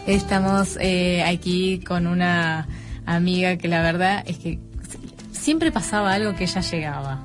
Estamos aquí con una amiga que la verdad es que siempre pasaba algo que ella llegaba.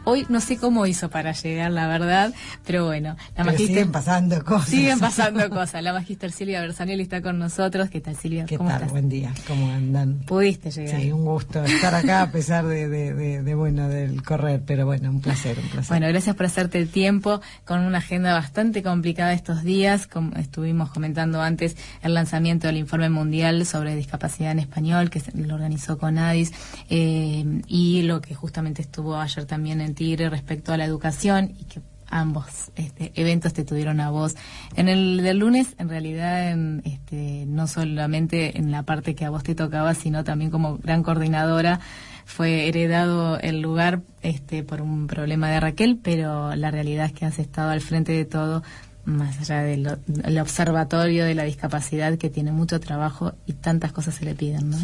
Hoy no sé cómo hizo para llegar, la verdad, pero bueno. Siguen pasando cosas. Siguen pasando cosas. La magíster Silvia Bersaniel está con nosotros. ¿Qué tal, Silvia? ¿Qué ¿Cómo tal? estás? Buen día. ¿Cómo andan? ¿Pudiste llegar? Sí, un gusto estar acá a pesar del correr, pero bueno, un placer. Bueno, gracias por hacerte el tiempo con una agenda bastante complicada estos días. Como estuvimos comentando antes, el lanzamiento del informe mundial sobre discapacidad en español que lo organizó CONADIS y lo que justamente estuvo ayer también en Tigre respecto a la educación, y que ambos eventos te tuvieron a vos. En el del lunes, en realidad, no solamente en la parte que a vos te tocaba, sino también como gran coordinadora, fue heredado el lugar por un problema de Raquel, pero la realidad es que has estado al frente de todo, más allá del observatorio de la discapacidad, que tiene mucho trabajo y tantas cosas se le piden, ¿no?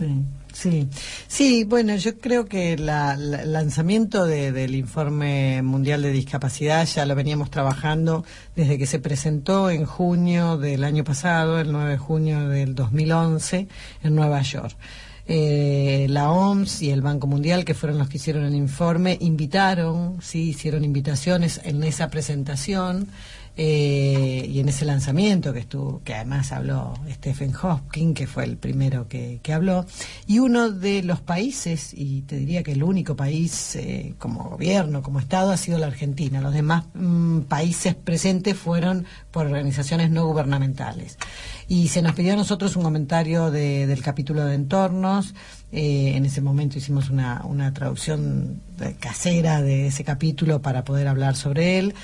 Sí, bueno, yo creo que el lanzamiento del informe mundial de discapacidad ya lo veníamos trabajando desde que se presentó en junio del año pasado, el 9 de junio del 2011, en Nueva York. La OMS y el Banco Mundial, que fueron los que hicieron el informe, hicieron invitaciones en esa presentación y en ese lanzamiento que además habló Stephen Hawking, que fue el primero que habló, y uno de los países, y te diría que el único país como gobierno, como Estado, ha sido la Argentina. Los demás países presentes fueron por organizaciones no gubernamentales. Y se nos pidió a nosotros un comentario del capítulo de entornos. En ese momento hicimos una traducción casera de ese capítulo para poder hablar sobre él,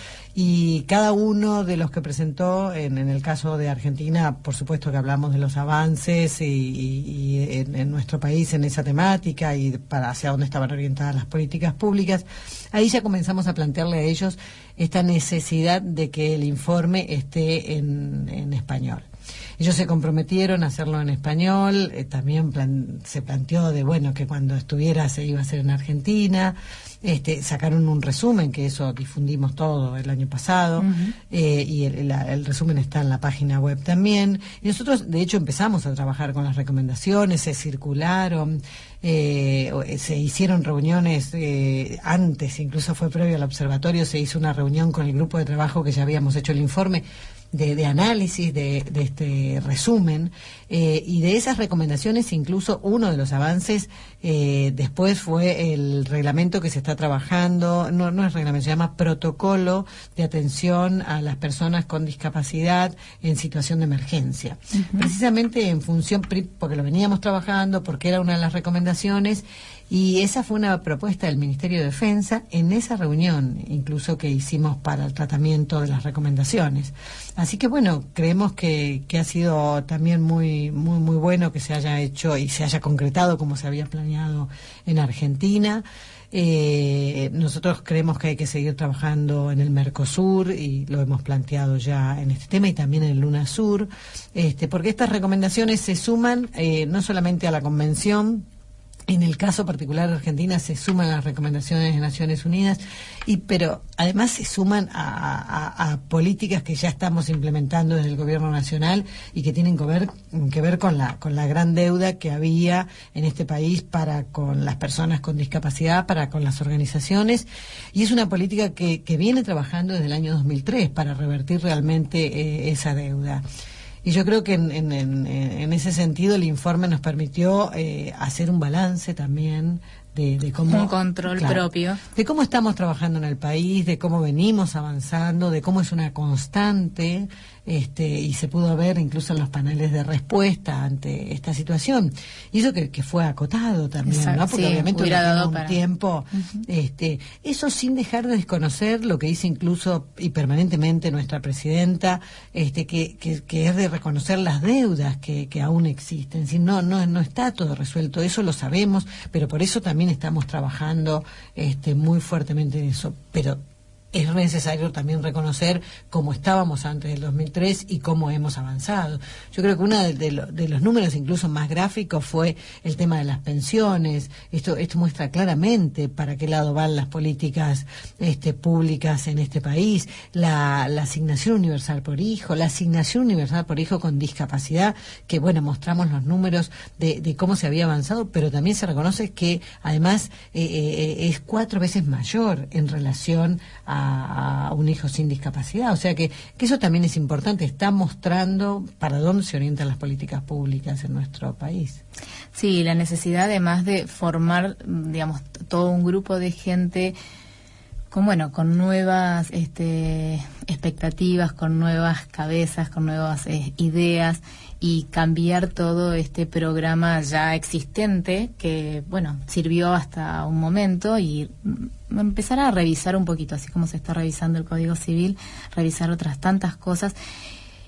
y cada uno de los que presentó, en el caso de Argentina, por supuesto que hablamos de los avances y en nuestro país en esa temática y para hacia dónde estaban orientadas las políticas públicas. Ahí ya comenzamos a plantearle a ellos esta necesidad de que el informe esté en español. Ellos se comprometieron a hacerlo en español, también se planteó que cuando estuviera se iba a hacer en Argentina, sacaron un resumen, que eso difundimos todo el año pasado, y el resumen está en la página web también, y nosotros de hecho empezamos a trabajar con las recomendaciones, se circularon, se hicieron reuniones antes, incluso fue previo al observatorio, se hizo una reunión con el grupo de trabajo que ya habíamos hecho el informe, de análisis de este resumen, y de esas recomendaciones incluso uno de los avances después fue el reglamento que se está trabajando, no es reglamento, se llama protocolo de atención a las personas con discapacidad en situación de emergencia, precisamente en función, porque lo veníamos trabajando, porque era una de las recomendaciones. Y esa fue una propuesta del Ministerio de Defensa en esa reunión, incluso que hicimos para el tratamiento de las recomendaciones. Así que bueno, creemos que ha sido también muy bueno que se haya hecho y se haya concretado como se había planeado en Argentina. Nosotros creemos que hay que seguir trabajando en el Mercosur y lo hemos planteado ya en este tema, y también en el UNASUR, porque estas recomendaciones se suman no solamente a la Convención. En el caso particular de Argentina se suman las recomendaciones de Naciones Unidas, pero además se suman a políticas que ya estamos implementando desde el Gobierno Nacional y que tienen que ver con la gran deuda que había en este país para con las personas con discapacidad, para con las organizaciones, y es una política que viene trabajando desde el año 2003 para revertir realmente esa deuda. Y yo creo que en ese sentido el informe nos permitió hacer un balance también de cómo... Un control propio. De cómo estamos trabajando en el país, de cómo venimos avanzando, de cómo es una constante, y se pudo ver incluso en los paneles de respuesta ante esta situación. Y eso que fue acotado también, ¿no? Porque obviamente hubiera dado un tiempo. Eso sin dejar de desconocer lo que dice incluso y permanentemente nuestra presidenta, que es de reconocer las deudas que aún existen. Si no está todo resuelto, eso lo sabemos, pero por eso también estamos trabajando muy fuertemente en eso. Pero es necesario también reconocer cómo estábamos antes del 2003 y cómo hemos avanzado. Yo creo que uno de los números incluso más gráficos fue el tema de las pensiones. Esto muestra claramente para qué lado van las políticas públicas en este país. La asignación universal por hijo, con discapacidad, que bueno, mostramos los números de cómo se había avanzado, pero también se reconoce que además es 4 veces mayor en relación a un hijo sin discapacidad. O sea que eso también es importante, está mostrando para dónde se orientan las políticas públicas en nuestro país. Sí, la necesidad además de formar, digamos, todo un grupo de gente con nuevas expectativas, con nuevas cabezas, con nuevas ideas, y cambiar todo este programa ya existente que, sirvió hasta un momento, y empezar a revisar un poquito, así como se está revisando el Código Civil, revisar otras tantas cosas,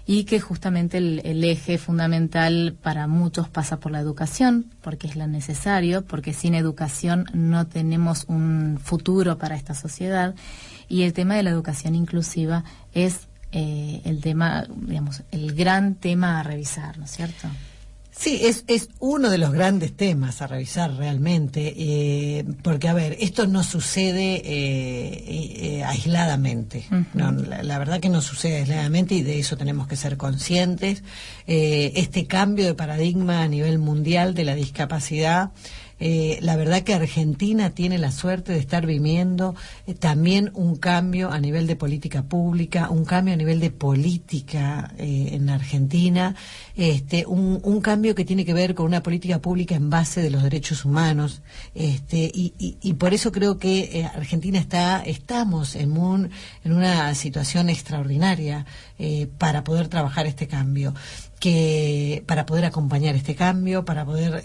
y que justamente el eje fundamental para muchos pasa por la educación, porque es lo necesario, porque sin educación no tenemos un futuro para esta sociedad, y el tema de la educación inclusiva es el tema, digamos, el gran tema a revisar, ¿no es cierto? Sí, es uno de los grandes temas a revisar realmente, porque, a ver, esto no sucede aisladamente. Uh-huh. No, la verdad que no sucede aisladamente, y de eso tenemos que ser conscientes. Este cambio de paradigma a nivel mundial de la discapacidad, la verdad que Argentina tiene la suerte de estar viviendo también un cambio a nivel de política pública, un cambio a nivel de política en Argentina, un cambio que tiene que ver con una política pública en base de los derechos humanos, y por eso creo que Argentina estamos en una situación extraordinaria para poder trabajar este cambio, para poder acompañar este cambio, para poder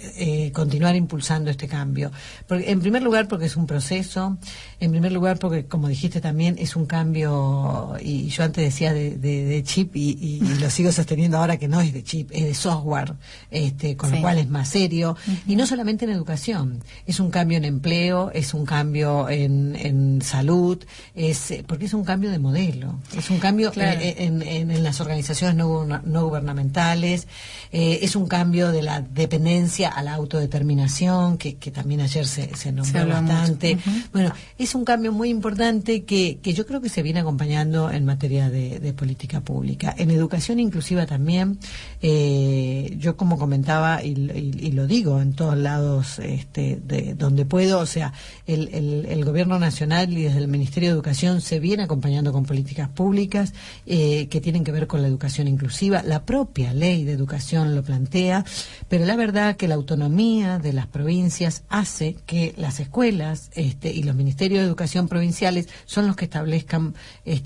continuar impulsando este cambio. Porque, en primer lugar, porque es un proceso, en primer lugar, porque, como dijiste también, es un cambio, y yo antes decía de chip, y lo sigo sosteniendo ahora, que no es de chip, es de software, con lo cual es más serio, y no solamente en educación, es un cambio en empleo, es un cambio en salud, porque es un cambio de modelo, es un cambio en las organizaciones no gubernamentales, es un cambio de la dependencia a la autodeterminación, que también ayer se nombró bastante. Uh-huh. Bueno, es un cambio muy importante que yo creo que se viene acompañando en materia de política pública. En educación inclusiva también, yo como comentaba, y lo digo en todos lados de donde puedo, o sea, el Gobierno Nacional y desde el Ministerio de Educación se viene acompañando con políticas públicas que tienen que ver con la educación inclusiva. La propia ley de educación lo plantea, pero la verdad que la autonomía de las provincias hace que las escuelas y los ministerios de educación provinciales son los que establezcan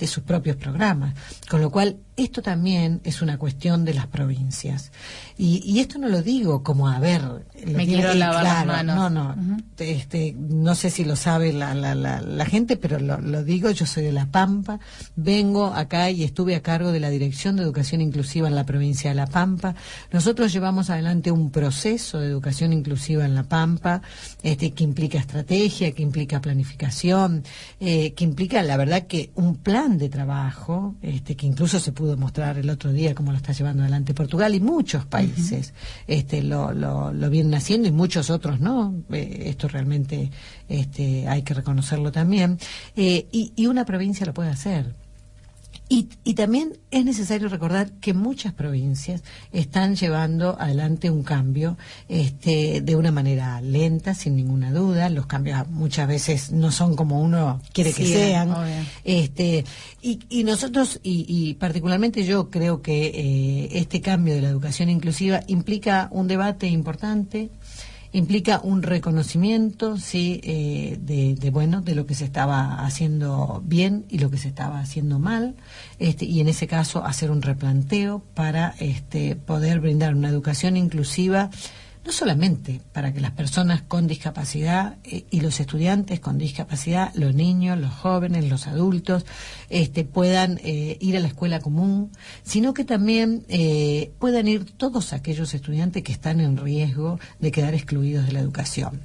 sus propios programas, con lo cual esto también es una cuestión de las provincias. Y esto no lo digo como, a ver, me quiero lavar las manos. No, uh-huh. No sé si lo sabe la gente, pero lo digo, yo soy de La Pampa, vengo acá y estuve a cargo de la Dirección de Educación Inclusiva en la provincia de La Pampa. Nosotros llevamos adelante un proceso de educación inclusiva en La Pampa, que implica estrategia, que implica planificación, que implica, la verdad, que un plan de trabajo, que incluso se pudo mostrar el otro día cómo lo está llevando adelante Portugal, y muchos países lo vienen haciendo, y muchos otros no. Esto realmente hay que reconocerlo también, y una provincia lo puede hacer. Y también es necesario recordar que muchas provincias están llevando adelante un cambio de una manera lenta, sin ninguna duda. Los cambios muchas veces no son como uno quiere que sean. Y nosotros, y particularmente yo creo que este cambio de la educación inclusiva implica un debate importante, implica un reconocimiento, de lo que se estaba haciendo bien y lo que se estaba haciendo mal, y en ese caso hacer un replanteo para poder brindar una educación inclusiva no solamente para que las personas con discapacidad y los estudiantes con discapacidad, los niños, los jóvenes, los adultos, puedan ir a la escuela común, sino que también puedan ir todos aquellos estudiantes que están en riesgo de quedar excluidos de la educación.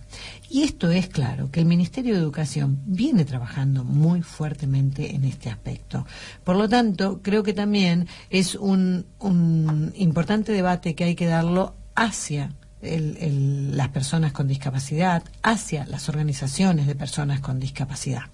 Y esto es claro, que el Ministerio de Educación viene trabajando muy fuertemente en este aspecto. Por lo tanto, creo que también es un importante debate que hay que darlo hacia las personas con discapacidad, hacia las organizaciones de personas con discapacidad.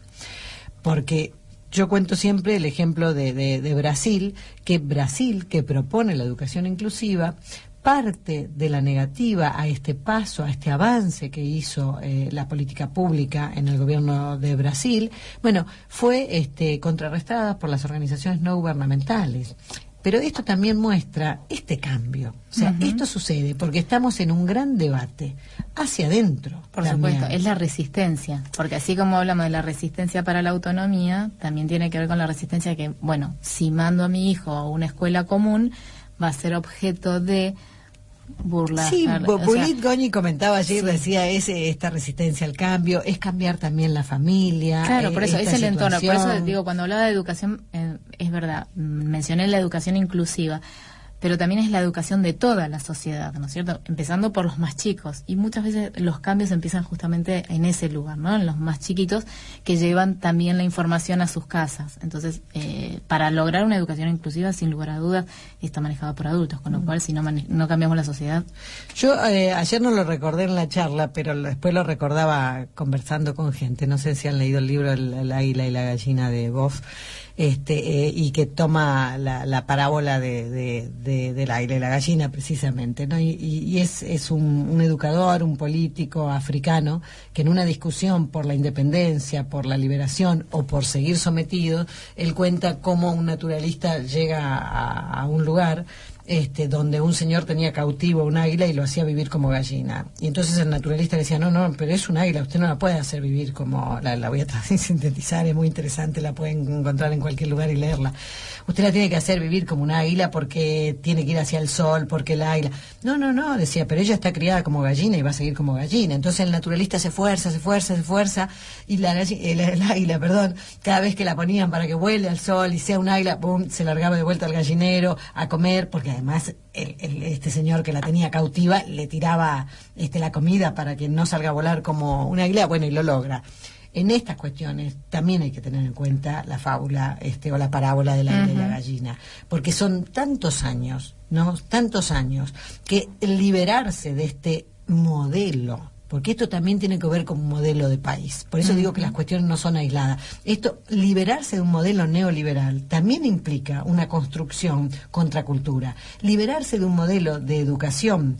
Porque yo cuento siempre el ejemplo de Brasil, que propone la educación inclusiva. Parte de la negativa a este paso, a este avance que hizo la política pública en el gobierno de Brasil, bueno, fue contrarrestada por las organizaciones no gubernamentales. Pero esto también muestra este cambio. O sea, esto sucede porque estamos en un gran debate hacia adentro. Por supuesto, es la resistencia. Porque así como hablamos de la resistencia para la autonomía, también tiene que ver con la resistencia que, bueno, si mando a mi hijo a una escuela común, va a ser objeto de burla. Sí, Bulit Goñi comentaba ayer, decía, esta resistencia al cambio, es cambiar también la familia. Claro, por eso, es el entorno. Por eso digo, cuando hablaba de educación, es verdad, mencioné la educación inclusiva, pero también es la educación de toda la sociedad, ¿no es cierto? Empezando por los más chicos. Y muchas veces los cambios empiezan justamente en ese lugar, ¿no? En los más chiquitos que llevan también la información a sus casas. Entonces, para lograr una educación inclusiva, sin lugar a dudas, está manejado por adultos, con lo cual, si no cambiamos la sociedad... Yo ayer no lo recordé en la charla, pero después lo recordaba conversando con gente. No sé si han leído el libro El águila y la gallina de Boff. Y que toma la parábola del águila y la gallina precisamente, ¿no? Y es un educador, un político africano que en una discusión por la independencia, por la liberación o por seguir sometido, él cuenta cómo un naturalista llega a un lugar donde un señor tenía cautivo un águila y lo hacía vivir como gallina. Y entonces el naturalista le decía, no, pero es un águila, usted no la puede hacer vivir como... La voy a sintetizar, es muy interesante, la pueden encontrar en cualquier lugar y leerla. Usted la tiene que hacer vivir como un águila porque tiene que ir hacia el sol, porque el águila... No, decía, pero ella está criada como gallina y va a seguir como gallina. Entonces el naturalista se esfuerza, y el águila, cada vez que la ponían para que vuele al sol y sea un águila, ¡pum!, se largaba de vuelta al gallinero a comer, porque además este señor que la tenía cautiva le tiraba la comida para que no salga a volar como un águila, bueno, y lo logra. En estas cuestiones también hay que tener en cuenta la fábula o la parábola del águila y la gallina, porque son tantos años, ¿no? Tantos años que liberarse de este modelo, porque esto también tiene que ver con un modelo de país. Por eso digo que las cuestiones no son aisladas. Liberarse de un modelo neoliberal también implica una construcción contra cultura. Liberarse de un modelo de educación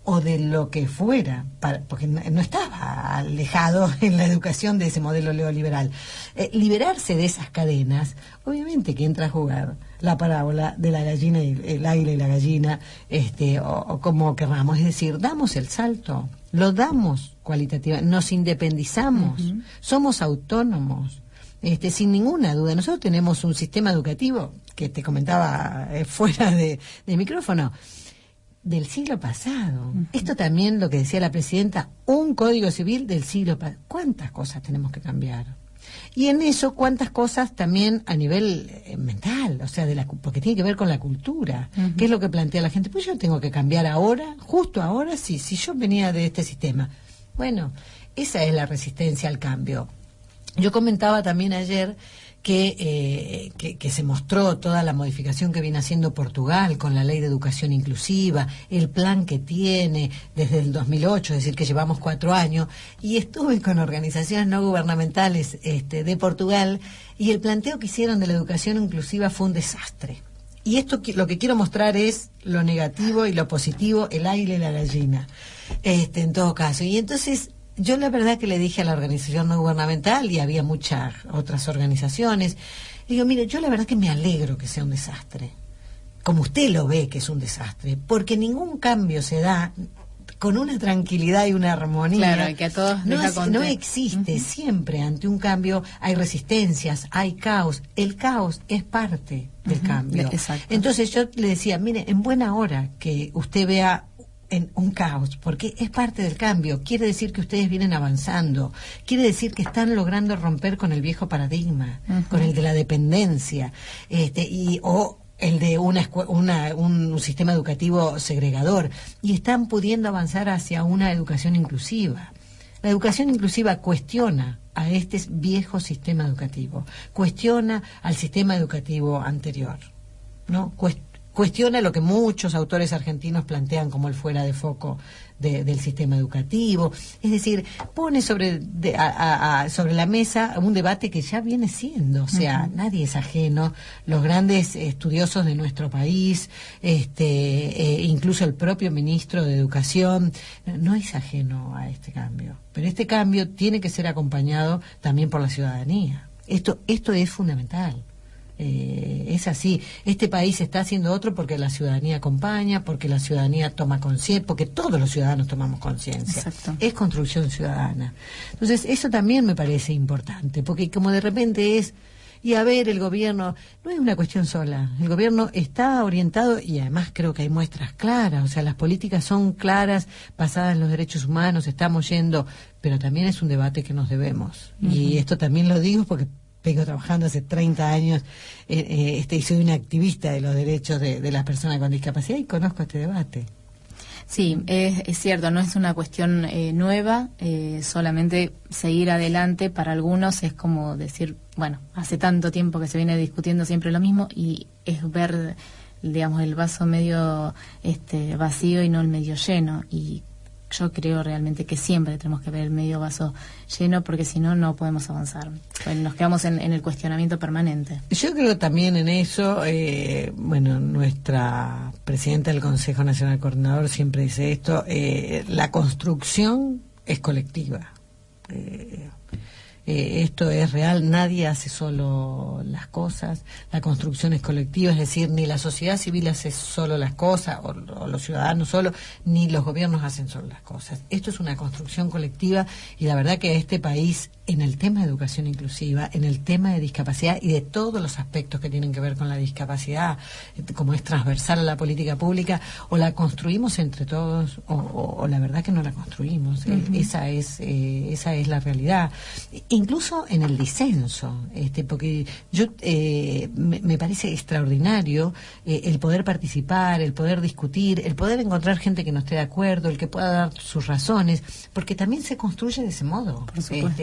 o de lo que fuera, porque no estaba alejado en la educación de ese modelo neoliberal. Liberarse de esas cadenas, obviamente que entra a jugar la parábola de la gallina y el águila y la gallina, o como querramos, es decir, damos el salto, lo damos cualitativamente, nos independizamos, somos autónomos, sin ninguna duda. Nosotros tenemos un sistema educativo que te comentaba fuera de micrófono, del siglo pasado. Esto también lo que decía la presidenta, un código civil del siglo pasado. ¿Cuántas cosas tenemos que cambiar? Y en eso, ¿cuántas cosas también a nivel mental? O sea, porque tiene que ver con la cultura. ¿Qué es lo que plantea la gente? Pues yo tengo que cambiar ahora, justo ahora, si yo venía de este sistema. Bueno, esa es la resistencia al cambio. Yo comentaba también ayer que se mostró toda la modificación que viene haciendo Portugal con la ley de educación inclusiva, el plan que tiene desde el 2008, es decir, que llevamos 4 años, y estuve con organizaciones no gubernamentales de Portugal, y el planteo que hicieron de la educación inclusiva fue un desastre. Y esto lo que quiero mostrar es lo negativo y lo positivo, el águila y la gallina, en todo caso. Y entonces... yo la verdad que le dije a la organización no gubernamental, y había muchas otras organizaciones, digo, mire, yo la verdad que me alegro que sea un desastre, como usted lo ve que es un desastre, porque ningún cambio se da con una tranquilidad y una armonía. Claro, y que a todos no existe. Siempre ante un cambio hay resistencias, hay caos. El caos es parte del cambio. Exacto. Entonces yo le decía, mire, en buena hora que usted vea en un caos, porque es parte del cambio. Quiere decir que ustedes vienen avanzando, quiere decir que están logrando romper con el viejo paradigma, con el de la dependencia, o el de un sistema educativo segregador, y están pudiendo avanzar hacia una educación inclusiva. La educación inclusiva cuestiona a este viejo sistema educativo, cuestiona al sistema educativo anterior, ¿no? Cuestiona lo que muchos autores argentinos plantean como el fuera de foco del sistema educativo. Es decir, pone sobre la mesa un debate que ya viene siendo. O sea, nadie es ajeno. Los grandes estudiosos de nuestro país, incluso el propio ministro de Educación, no es ajeno a este cambio. Pero este cambio tiene que ser acompañado también por la ciudadanía. Esto es fundamental. Es así. Este país está haciendo otro porque la ciudadanía acompaña, porque la ciudadanía toma conciencia, porque todos los ciudadanos tomamos conciencia. Es construcción ciudadana. Entonces, eso también me parece importante, porque como de repente y a ver, el gobierno, no es una cuestión sola. El gobierno está orientado, y además creo que hay muestras claras, o sea, las políticas son claras, basadas en los derechos humanos, estamos yendo, pero también es un debate que nos debemos. Y esto también lo digo porque vengo trabajando hace 30 años y soy una activista de los derechos de las personas con discapacidad y conozco este debate. Sí, es cierto, no es una cuestión nueva, solamente seguir adelante para algunos es como decir, bueno, hace tanto tiempo que se viene discutiendo siempre lo mismo y es ver, digamos, el vaso medio vacío y no el medio lleno, y yo creo realmente que siempre tenemos que ver el medio vaso lleno, porque si no, no podemos avanzar. Bueno, nos quedamos en el cuestionamiento permanente. Yo creo también en eso, nuestra presidenta del Consejo Nacional Coordinador siempre dice esto, la construcción es colectiva. Esto es real, nadie hace solo las cosas, la construcción es colectiva, es decir, ni la sociedad civil hace solo las cosas, o los ciudadanos solo, ni los gobiernos hacen solo las cosas. Esto es una construcción colectiva, y la verdad que este país, en el tema de educación inclusiva, en el tema de discapacidad y de todos los aspectos que tienen que ver con la discapacidad, como es transversal a la política pública, o la construimos entre todos, o la verdad que no la construimos. Esa es la realidad. Incluso en el disenso, porque yo me parece extraordinario el poder participar, el poder discutir, el poder encontrar gente que no esté de acuerdo, el que pueda dar sus razones, porque también se construye de ese modo. Por supuesto.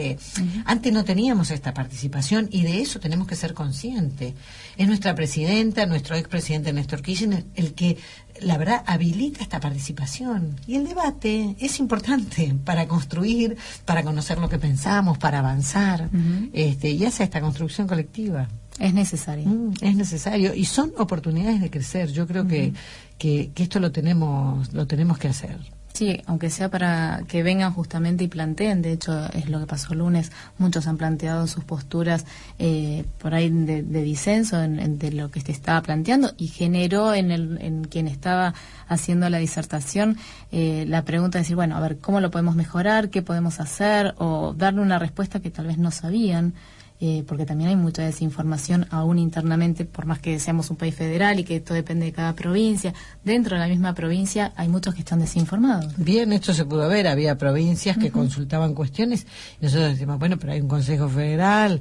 Antes no teníamos esta participación, y de eso tenemos que ser conscientes. Es nuestra presidenta, nuestro expresidente Néstor Kirchner, el que, la verdad, habilita esta participación. Y el debate es importante para construir, para conocer lo que pensamos, para avanzar, y hacer esta construcción colectiva. Es necesario. Es necesario, y son oportunidades de crecer. Yo creo que esto lo tenemos que hacer. Sí, aunque sea para que vengan justamente y planteen, de hecho es lo que pasó el lunes, muchos han planteado sus posturas por ahí de disenso de lo que se estaba planteando, y generó en quien estaba haciendo la disertación la pregunta de decir, bueno, a ver, ¿cómo lo podemos mejorar? ¿Qué podemos hacer? O darle una respuesta que tal vez no sabían. Porque también hay mucha desinformación aún internamente, por más que seamos un país federal y que esto depende de cada provincia. Dentro de la misma provincia hay muchos que están desinformados. Bien, esto se pudo ver, había provincias que consultaban cuestiones, y nosotros decimos, bueno, pero hay un Consejo Federal,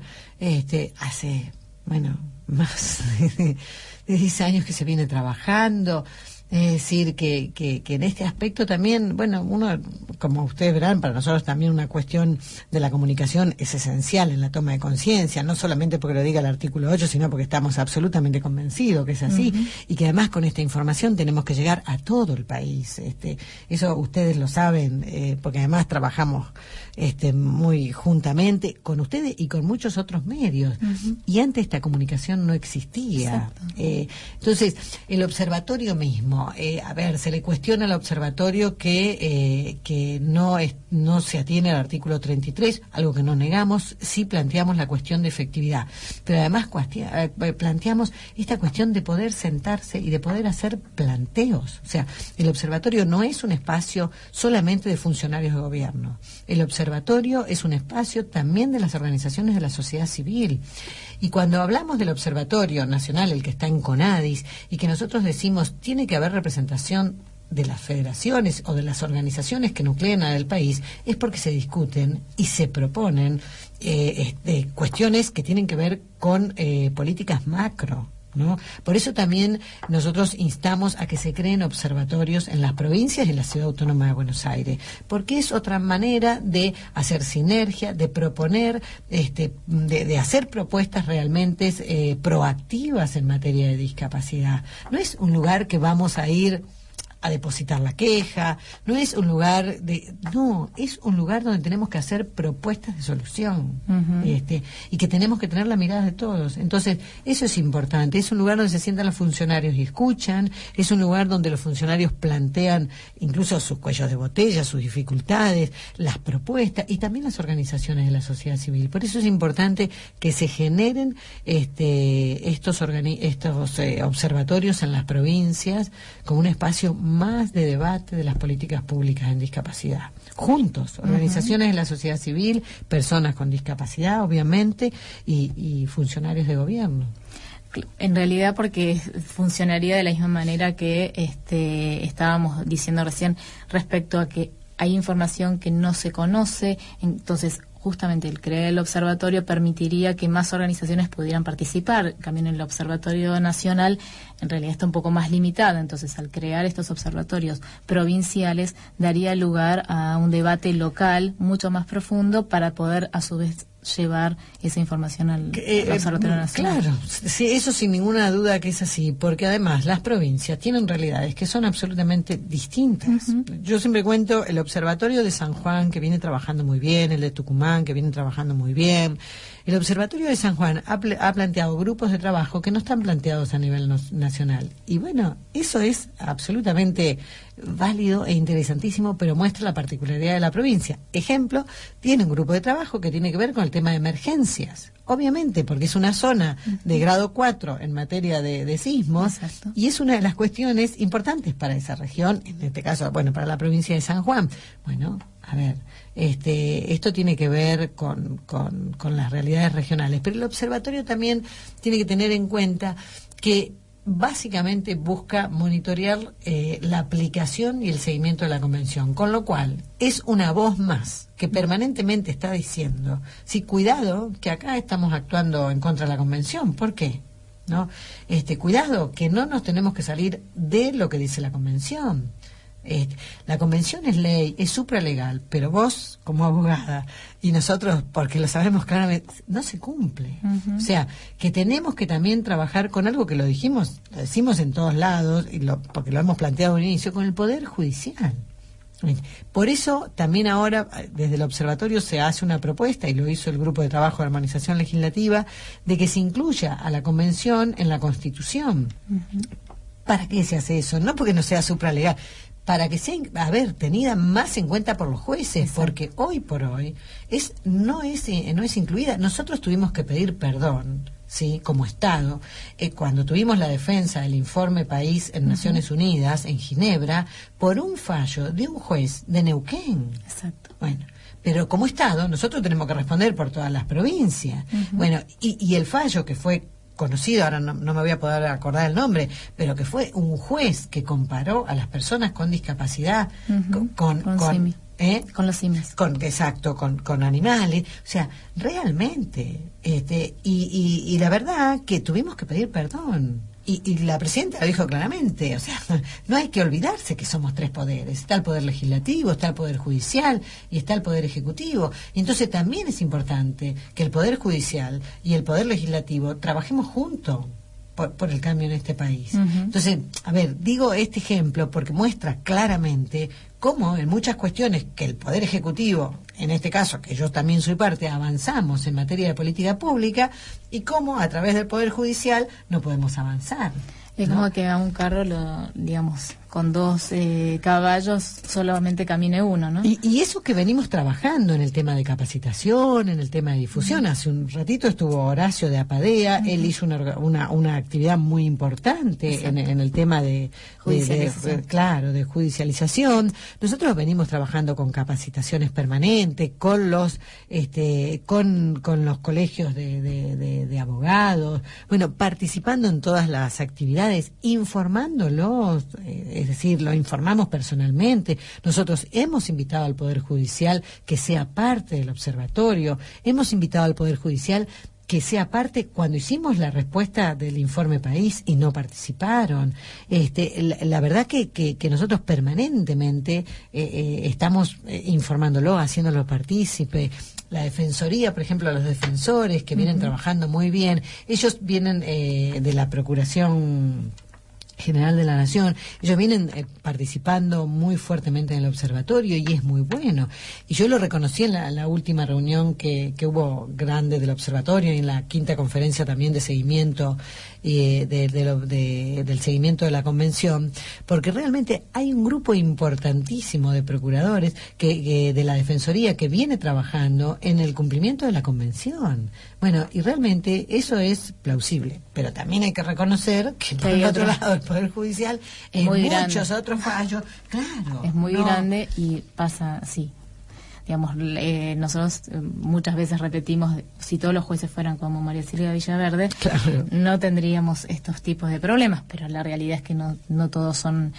hace, más de 10 años que se viene trabajando. Es decir, que en este aspecto también, uno, como ustedes verán, para nosotros también una cuestión de la comunicación es esencial en la toma de conciencia, no solamente porque lo diga el artículo 8, sino porque estamos absolutamente convencidos que es así, y que además con esta información tenemos que llegar a todo el país. Eso ustedes lo saben, porque además trabajamos muy juntamente con ustedes y con muchos otros medios, y antes esta comunicación no existía. Entonces, el observatorio mismo, se le cuestiona al observatorio que no se atiene al artículo 33, algo que no negamos, sí planteamos la cuestión de efectividad, pero además planteamos esta cuestión de poder sentarse y de poder hacer planteos. O sea, el observatorio no es un espacio solamente de funcionarios de gobierno, el observatorio es un espacio también de las organizaciones de la sociedad civil. Y cuando hablamos del Observatorio Nacional, el que está en CONADIS, y que nosotros decimos tiene que haber representación de las federaciones o de las organizaciones que nuclean al país es porque se discuten y se proponen cuestiones que tienen que ver con políticas macro, ¿no? Por eso también nosotros instamos a que se creen observatorios en las provincias y en la Ciudad Autónoma de Buenos Aires, porque es otra manera de hacer sinergia, de proponer, de hacer propuestas realmente proactivas en materia de discapacidad. No es un lugar que vamos a ir a depositar la queja, no es un lugar es un lugar donde tenemos que hacer propuestas de solución, y que tenemos que tener la mirada de todos. Entonces, eso es importante, es un lugar donde se sientan los funcionarios y escuchan, es un lugar donde los funcionarios plantean incluso sus cuellos de botella, sus dificultades, las propuestas, y también las organizaciones de la sociedad civil. Por eso es importante que se generen estos observatorios en las provincias como un espacio más de debate de las políticas públicas en discapacidad. Juntos, organizaciones de la sociedad civil, personas con discapacidad, obviamente, y funcionarios de gobierno. En realidad, porque funcionaría de la misma manera que estábamos diciendo recién respecto a que hay información que no se conoce, entonces justamente el crear el observatorio permitiría que más organizaciones pudieran participar. También el Observatorio Nacional en realidad está un poco más limitado, entonces al crear estos observatorios provinciales daría lugar a un debate local mucho más profundo para poder a su vez llevar esa información al Observatorio Nacional. Claro, sí, eso sin ninguna duda que es así, porque además las provincias tienen realidades que son absolutamente distintas. Yo siempre cuento el Observatorio de San Juan, que viene trabajando muy bien, el de Tucumán, que viene trabajando muy bien. El Observatorio de San Juan ha planteado grupos de trabajo que no están planteados a nivel nacional. Y bueno, eso es absolutamente válido e interesantísimo, pero muestra la particularidad de la provincia. Ejemplo, tiene un grupo de trabajo que tiene que ver con el tema de emergencias. Obviamente, porque es una zona de grado 4 en materia de sismos. Exacto. Y es una de las cuestiones importantes para esa región, en este caso, bueno, para la provincia de San Juan. Bueno, a ver, esto tiene que ver con las realidades regionales, pero el observatorio también tiene que tener en cuenta que básicamente busca monitorear la aplicación y el seguimiento de la convención, con lo cual es una voz más que permanentemente está diciendo, sí, cuidado, que acá estamos actuando en contra de la convención. ¿Por qué? ¿No? Cuidado, que no nos tenemos que salir de lo que dice la convención. La convención es ley, es supralegal, pero vos, como abogada, y nosotros, porque lo sabemos claramente, no se cumple. O sea, que tenemos que también trabajar con algo que lo decimos en todos lados, porque lo hemos planteado al inicio, con el Poder Judicial. Por eso también ahora desde el observatorio se hace una propuesta, y lo hizo el Grupo de Trabajo de Armonización Legislativa, de que se incluya a la convención en la Constitución. ¿Para qué se hace eso? No porque no sea supralegal, para que sea, tenida más en cuenta por los jueces. Exacto. Porque hoy por hoy no es incluida. Nosotros tuvimos que pedir perdón, ¿sí?, como Estado, cuando tuvimos la defensa del informe país en Naciones Unidas, en Ginebra, por un fallo de un juez de Neuquén. Exacto. Bueno, pero como Estado nosotros tenemos que responder por todas las provincias. Bueno, y el fallo que fue conocido, ahora no me voy a poder acordar el nombre, pero que fue un juez que comparó a las personas con discapacidad con los simios. Exacto, con animales. O sea, realmente, y la verdad que tuvimos que pedir perdón. Y la presidenta lo dijo claramente, o sea, no hay que olvidarse que somos tres poderes. Está el Poder Legislativo, está el Poder Judicial y está el Poder Ejecutivo. Y entonces también es importante que el Poder Judicial y el Poder Legislativo trabajemos juntos por el cambio en este país. Entonces, digo este ejemplo porque muestra claramente cómo en muchas cuestiones que el Poder Ejecutivo, en este caso, que yo también soy parte, avanzamos en materia de política pública, y cómo a través del Poder Judicial no podemos avanzar. Es como que a un carro, con 2 caballos solamente camine uno, ¿no? Y eso que venimos trabajando en el tema de capacitación, en el tema de difusión. Hace un ratito estuvo Horacio de Apadea, él hizo una actividad muy importante en el tema de judicialización. Nosotros venimos trabajando con capacitaciones permanentes, con los colegios de abogados, bueno, participando en todas las actividades, informándolos. es decir, lo informamos personalmente. Nosotros hemos invitado al Poder Judicial que sea parte del observatorio, hemos invitado al Poder Judicial que sea parte cuando hicimos la respuesta del informe país y no participaron. La verdad que nosotros permanentemente estamos informándolo, haciéndolo partícipe. La Defensoría, por ejemplo, los defensores que vienen trabajando muy bien, ellos vienen de la Procuración General de la Nación, ellos vienen participando muy fuertemente en el observatorio y es muy bueno. Y yo lo reconocí en la última reunión que hubo grande del observatorio y en la quinta conferencia también de seguimiento del seguimiento de la convención, porque realmente hay un grupo importantísimo de procuradores de la Defensoría que viene trabajando en el cumplimiento de la convención. Bueno, y realmente eso es plausible, pero también hay que reconocer que por el otro lado del Poder Judicial en muchos otros fallos, claro, es muy grande y pasa así. Digamos, nosotros muchas veces repetimos, si todos los jueces fueran como María Silvia Villaverde, claro, no tendríamos estos tipos de problemas, pero la realidad es que no todos son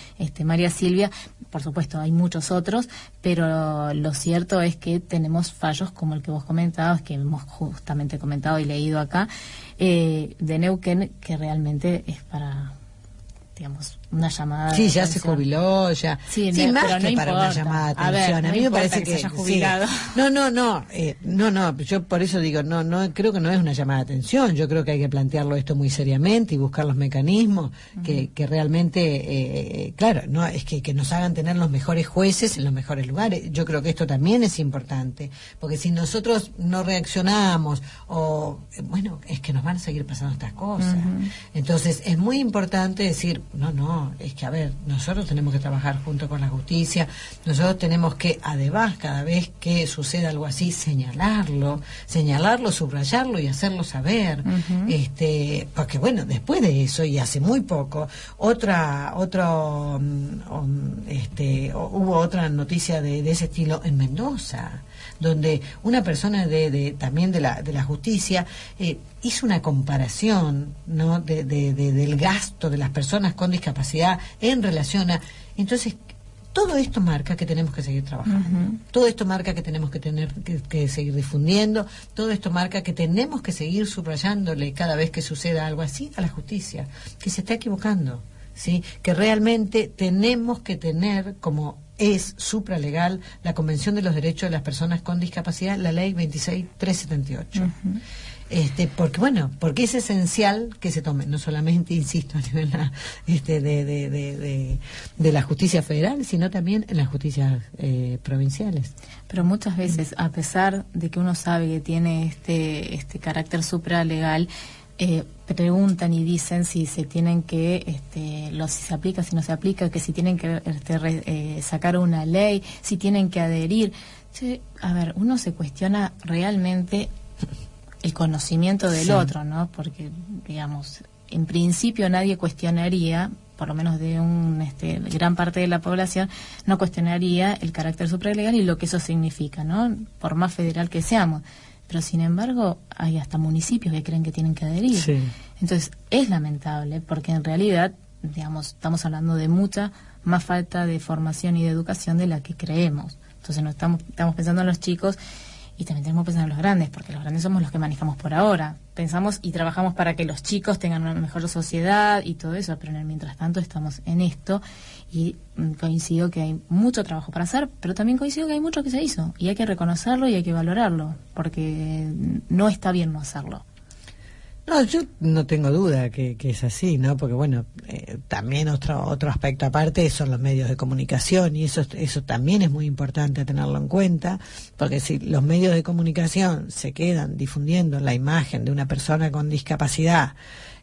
María Silvia, por supuesto hay muchos otros, pero lo cierto es que tenemos fallos como el que vos comentabas, que hemos justamente comentado y leído acá, de Neuquén, que realmente es para, digamos, una llamada sí, de ya atención. Se jubiló, ya. Sí, más pero que no para importa. una llamada de atención. A mí me parece que se haya jubilado. Sí. No, yo por eso digo, no, creo que no es una llamada de atención. Yo creo que hay que plantearlo esto muy seriamente y buscar los mecanismos que realmente, claro, no es que nos hagan tener los mejores jueces en los mejores lugares. Yo creo que esto también es importante, porque si nosotros no reaccionamos bueno, es que nos van a seguir pasando estas cosas. Entonces, es muy importante decir, no, es que, a ver, nosotros tenemos que trabajar junto con la justicia, nosotros tenemos que, además, cada vez que suceda algo así, señalarlo, subrayarlo y hacerlo saber. Porque, bueno, después de eso, y hace muy poco, hubo otra noticia de ese estilo en Mendoza, donde una persona también de la justicia hizo una comparación, ¿no?, del gasto de las personas con discapacidad en relación a... Entonces, todo esto marca que tenemos que seguir trabajando, todo esto marca que tenemos que seguir difundiendo, todo esto marca que tenemos que seguir subrayándole cada vez que suceda algo así a la justicia, que se está equivocando, ¿sí?, que realmente tenemos que tener como es supralegal la Convención de los Derechos de las Personas con Discapacidad, la Ley 26.378. Porque es esencial que se tome, no solamente, insisto, a nivel de la justicia federal, sino también en las justicias provinciales. Pero muchas veces, a pesar de que uno sabe que tiene este carácter supralegal, preguntan y dicen si se tienen que, si se aplica, si no se aplica, que si tienen que sacar una ley, si tienen que adherir. A ver, uno se cuestiona realmente el conocimiento del otro, ¿no? Porque, digamos, en principio nadie cuestionaría, por lo menos de gran parte de la población, no cuestionaría el carácter supralegal y lo que eso significa, ¿no? Por más federal que seamos. Pero, sin embargo, hay hasta municipios que creen que tienen que adherir. Sí. Entonces, es lamentable, porque en realidad, digamos, estamos hablando de mucha más falta de formación y de educación de la que creemos. Entonces, no estamos pensando en los chicos y también tenemos que pensar en los grandes, porque los grandes somos los que manejamos por ahora. Pensamos y trabajamos para que los chicos tengan una mejor sociedad y todo eso, pero mientras tanto estamos en esto y coincido que hay mucho trabajo para hacer, pero también coincido que hay mucho que se hizo y hay que reconocerlo y hay que valorarlo, porque no está bien no hacerlo. No, yo no tengo duda que es así, ¿no? Porque, bueno, también otro aspecto aparte son los medios de comunicación, y eso también es muy importante tenerlo en cuenta, porque si los medios de comunicación se quedan difundiendo la imagen de una persona con discapacidad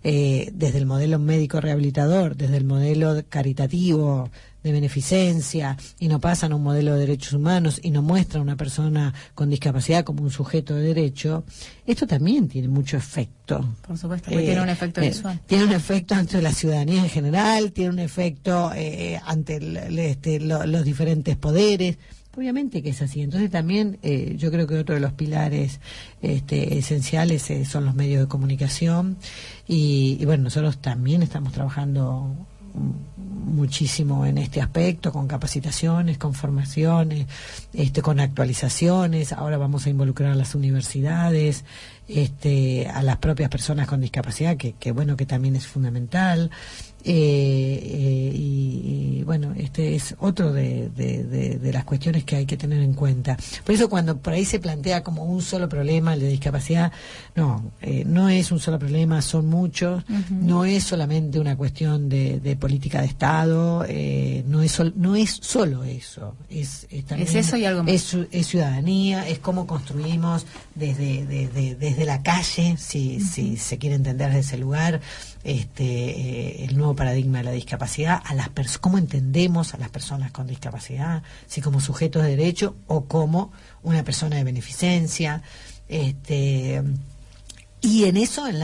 desde el modelo médico rehabilitador, desde el modelo caritativo de beneficencia, y no pasan a un modelo de derechos humanos y no muestran a una persona con discapacidad como un sujeto de derecho, esto también tiene mucho efecto. Por supuesto, porque tiene un efecto visual. Tiene un efecto ante la ciudadanía en general, tiene un efecto ante los diferentes poderes. Obviamente que es así. Entonces también yo creo que otro de los pilares esenciales son los medios de comunicación y bueno, nosotros también estamos trabajando muchísimo en este aspecto, con capacitaciones, con formaciones, con actualizaciones. Ahora vamos a involucrar a las universidades, a las propias personas con discapacidad, que bueno, que también es fundamental. Y bueno, este es otro de las cuestiones que hay que tener en cuenta. Por eso cuando por ahí se plantea como un solo problema el de discapacidad, no es un solo problema, son muchos. No es solamente una cuestión de política de Estado, no es solo eso, es también, es eso y algo más. Es ciudadanía, es cómo construimos desde la calle, si se quiere entender desde ese lugar, el nuevo paradigma de la discapacidad, cómo entendemos a las personas con discapacidad, si como sujetos de derecho o como una persona de beneficencia, y en eso, en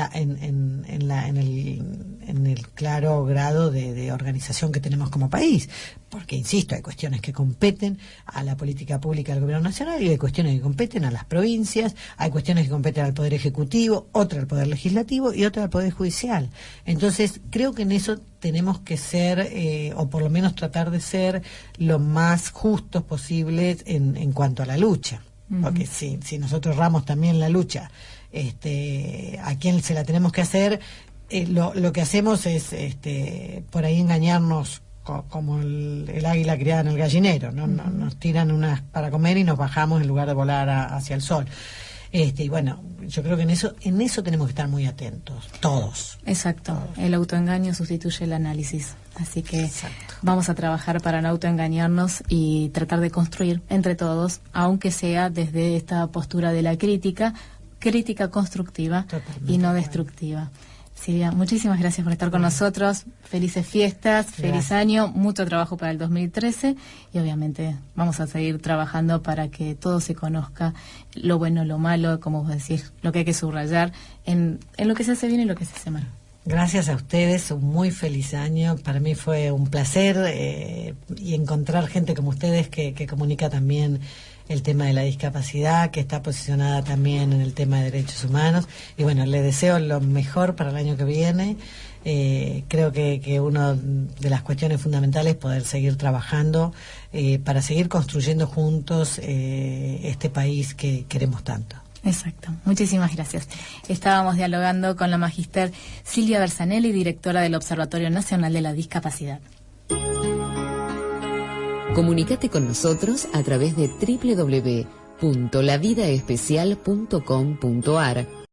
el claro grado de organización que tenemos como país, porque insisto, hay cuestiones que competen a la política pública del gobierno nacional y hay cuestiones que competen a las provincias, hay cuestiones que competen al poder ejecutivo, otra al poder legislativo y otra al poder judicial. Entonces creo que en eso tenemos que ser, o por lo menos tratar de ser lo más justos posibles en cuanto a la lucha, porque si nosotros erramos también la lucha, a quién se la tenemos que hacer, lo que hacemos es por ahí engañarnos como el águila criada en el gallinero, ¿no? Nos tiran unas para comer y nos bajamos en lugar de volar hacia el sol. Y bueno, yo creo que en eso tenemos que estar muy atentos, todos. Exacto, todos. El autoengaño sustituye el análisis, así que Exacto. Vamos a trabajar para no autoengañarnos y tratar de construir entre todos, aunque sea desde esta postura de la crítica constructiva. Totalmente. Y no destructiva. Silvia, muchísimas gracias por estar con nosotros. Felices fiestas, feliz año, mucho trabajo para el 2013 y obviamente vamos a seguir trabajando para que todo se conozca, lo bueno, lo malo, como vos decís, lo que hay que subrayar en lo que se hace bien y lo que se hace mal. Gracias a ustedes, un muy feliz año. Para mí fue un placer y encontrar gente como ustedes que comunica también el tema de la discapacidad, que está posicionada también en el tema de derechos humanos. Y bueno, les deseo lo mejor para el año que viene. Creo que una de las cuestiones fundamentales es poder seguir trabajando para seguir construyendo juntos este país que queremos tanto. Exacto, muchísimas gracias. Estábamos dialogando con la magíster Silvia Bersanelli, directora del Observatorio Nacional de la Discapacidad. Comunícate con nosotros a través de www.lavidaespecial.com.ar